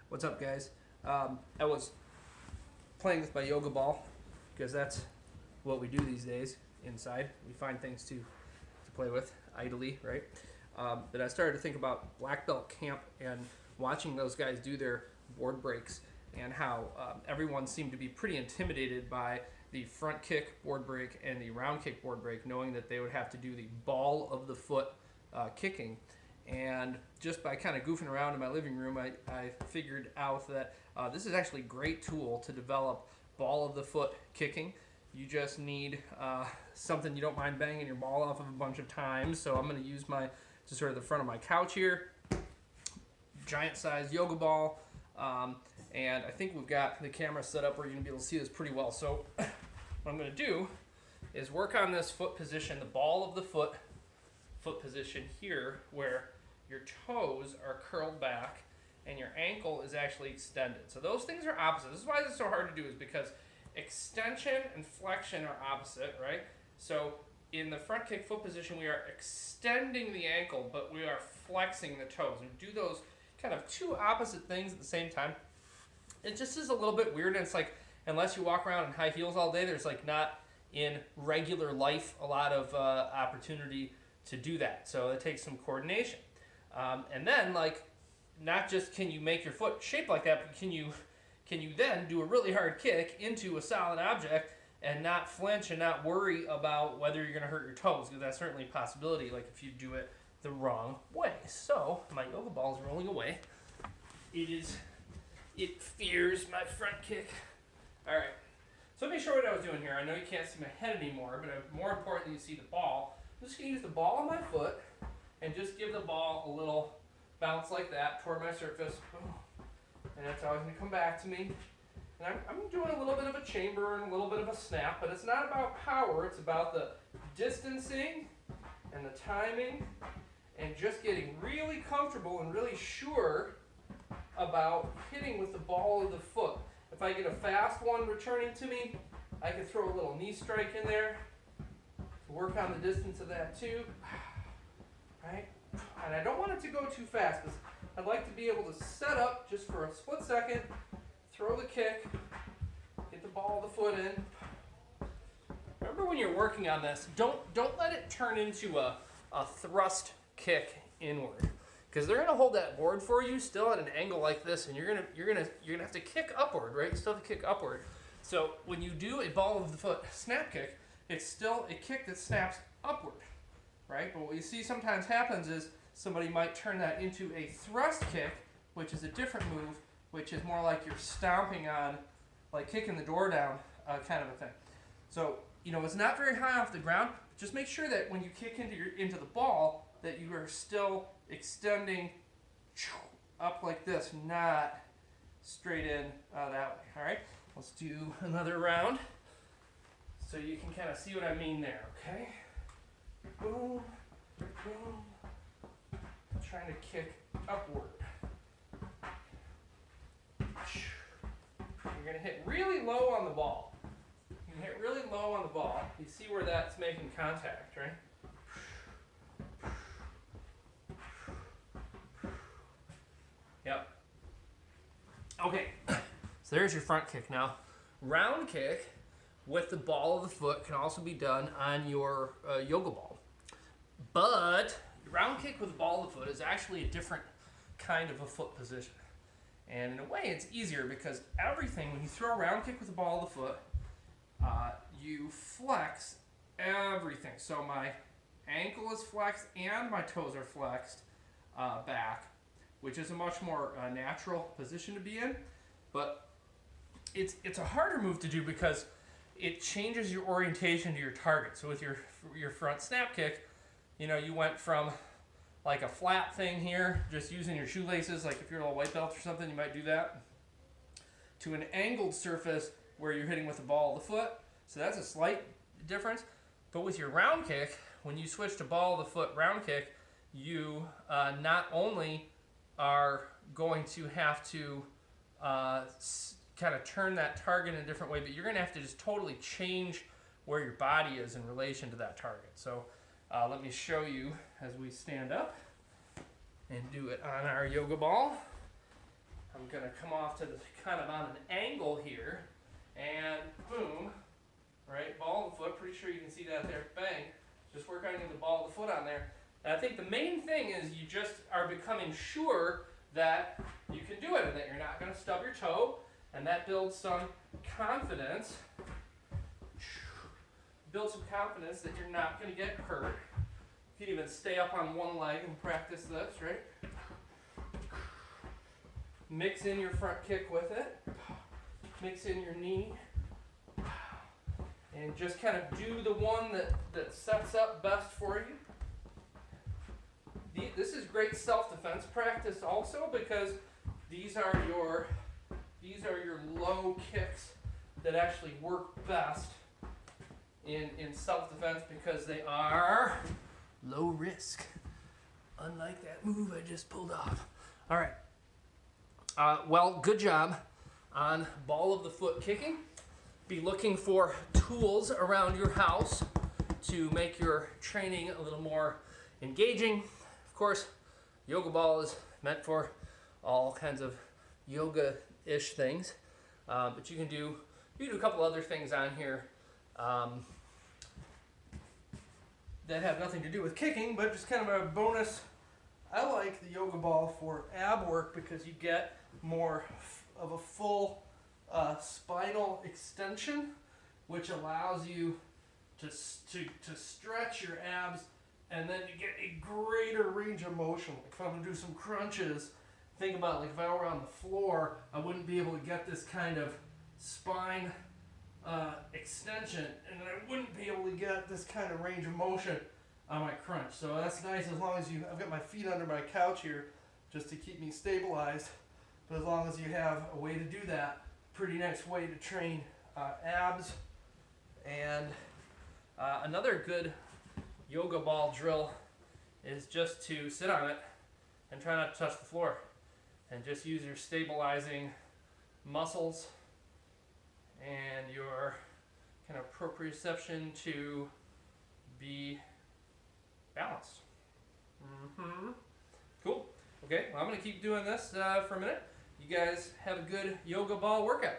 What's up, guys? I was playing with my yoga ball because that's what we do these days inside. We find things to play with idly, right? But I started to think about black belt camp and watching those guys do their board breaks and how everyone seemed to be pretty intimidated by the front kick board break and the round kick board break, knowing that they would have to do the ball of the foot kicking. And just by kind of goofing around in my living room, I figured out that this is actually a great tool to develop ball of the foot kicking. You just need something you don't mind banging your ball off of a bunch of times. So I'm going to use just sort of the front of my couch here, giant size yoga ball. And I think we've got the camera set up where you're going to be able to see this pretty well. So what I'm going to do is work on this foot position, the ball of the foot position here, where your toes are curled back and your ankle is actually extended. So those things are opposite. This is why this is so hard to do, is because extension and flexion are opposite, right? So in the front kick foot position, we are extending the ankle, but we are flexing the toes. And do those kind of two opposite things at the same time. It just is a little bit weird, and it's like, unless you walk around in high heels all day, there's like not in regular life a lot of opportunity to do that. So it takes some coordination. And then, like, not just can you make your foot shaped like that, but can you then do a really hard kick into a solid object and not flinch and not worry about whether you're going to hurt your toes, because that's certainly a possibility, like if you do it the wrong way. So my yoga ball is rolling away. It fears my front kick. All right. So let me show you what I was doing here. I know you can't see my head anymore, but more importantly, you see the ball. I'm just going to use the ball on my foot and just give the ball a little bounce like that toward my surface. And that's always going to come back to me. And I'm doing a little bit of a chamber and a little bit of a snap, but it's not about power. It's about the distancing and the timing and just getting really comfortable and really sure about hitting with the ball of the foot. If I get a fast one returning to me, I can throw a little knee strike in there to work on the distance of that too. Right? And I don't want it to go too fast, because I'd like to be able to set up just for a split second, throw the kick, get the ball of the foot in. Remember, when you're working on this, don't let it turn into a thrust kick inward, because they're gonna hold that board for you still at an angle like this, and you're gonna have to kick upward, right? You still have to kick upward. So when you do a ball of the foot snap kick, it's still a kick that snaps upward, right? But what you see sometimes happens is somebody might turn that into a thrust kick, which is a different move, which is more like you're stomping on, like kicking the door down, kind of a thing. So, it's not very high off the ground, but just make sure that when you kick into the ball, that you are still extending up like this, not straight in that way. All right, let's do another round so you can kind of see what I mean there, okay? Boom, boom. I'm trying to kick upward. You're going to hit really low on the ball. You can hit really low on the ball. You see where that's making contact, right? Yep. Okay, so there's your front kick. Now, round kick with the ball of the foot can also be done on your yoga ball. But round kick with the ball of the foot is actually a different kind of a foot position. And in a way, it's easier, because when you throw a round kick with the ball of the foot, you flex everything. So my ankle is flexed and my toes are flexed back, which is a much more natural position to be in. But it's a harder move to do because it changes your orientation to your target. So with your front snap kick, you went from like a flat thing here, just using your shoelaces, like if you're a white belt or something, you might do that, to an angled surface where you're hitting with the ball of the foot. So that's a slight difference. But with your round kick, when you switch to ball of the foot round kick, you not only are going to have to kind of turn that target in a different way, but you're going to have to just totally change where your body is in relation to that target. So let me show you as we stand up and do it on our yoga ball. I'm gonna come off to the kind of on an angle here, and boom, right, ball of the foot, pretty sure you can see that there, bang, just work on getting the ball of the foot on there. And I think the main thing is you just are becoming sure that you can do it and that you're not gonna stub your toe, and that builds some confidence. Build some confidence that you're not gonna get hurt. You can even stay up on one leg and practice this, right? Mix in your front kick with it. Mix in your knee. And just kind of do the one that sets up best for you. This is great self-defense practice also, because these are your low kicks that actually work best in self-defense, because they are low risk. Unlike that move I just pulled off. All right. Well, good job on ball of the foot kicking. Be looking for tools around your house to make your training a little more engaging. Of course, yoga ball is meant for all kinds of yoga-ish things, but you can do a couple other things on here that have nothing to do with kicking, but just kind of a bonus. I like the yoga ball for ab work because you get more of a full spinal extension, which allows you to stretch your abs, and then you get a greater range of motion. Like if I'm going to do some crunches, think about like if I were on the floor, I wouldn't be able to get this kind of spine extension, and I wouldn't be able to get this kind of range of motion on my crunch. So that's nice as long as I've got my feet under my couch here just to keep me stabilized. But as long as you have a way to do that, pretty nice way to train abs. And another good yoga ball drill is just to sit on it and try not to touch the floor, and just use your stabilizing muscles and your kind of proprioception to be balanced. Cool. Okay, well, I'm going to keep doing this for a minute. You guys have a good yoga ball workout.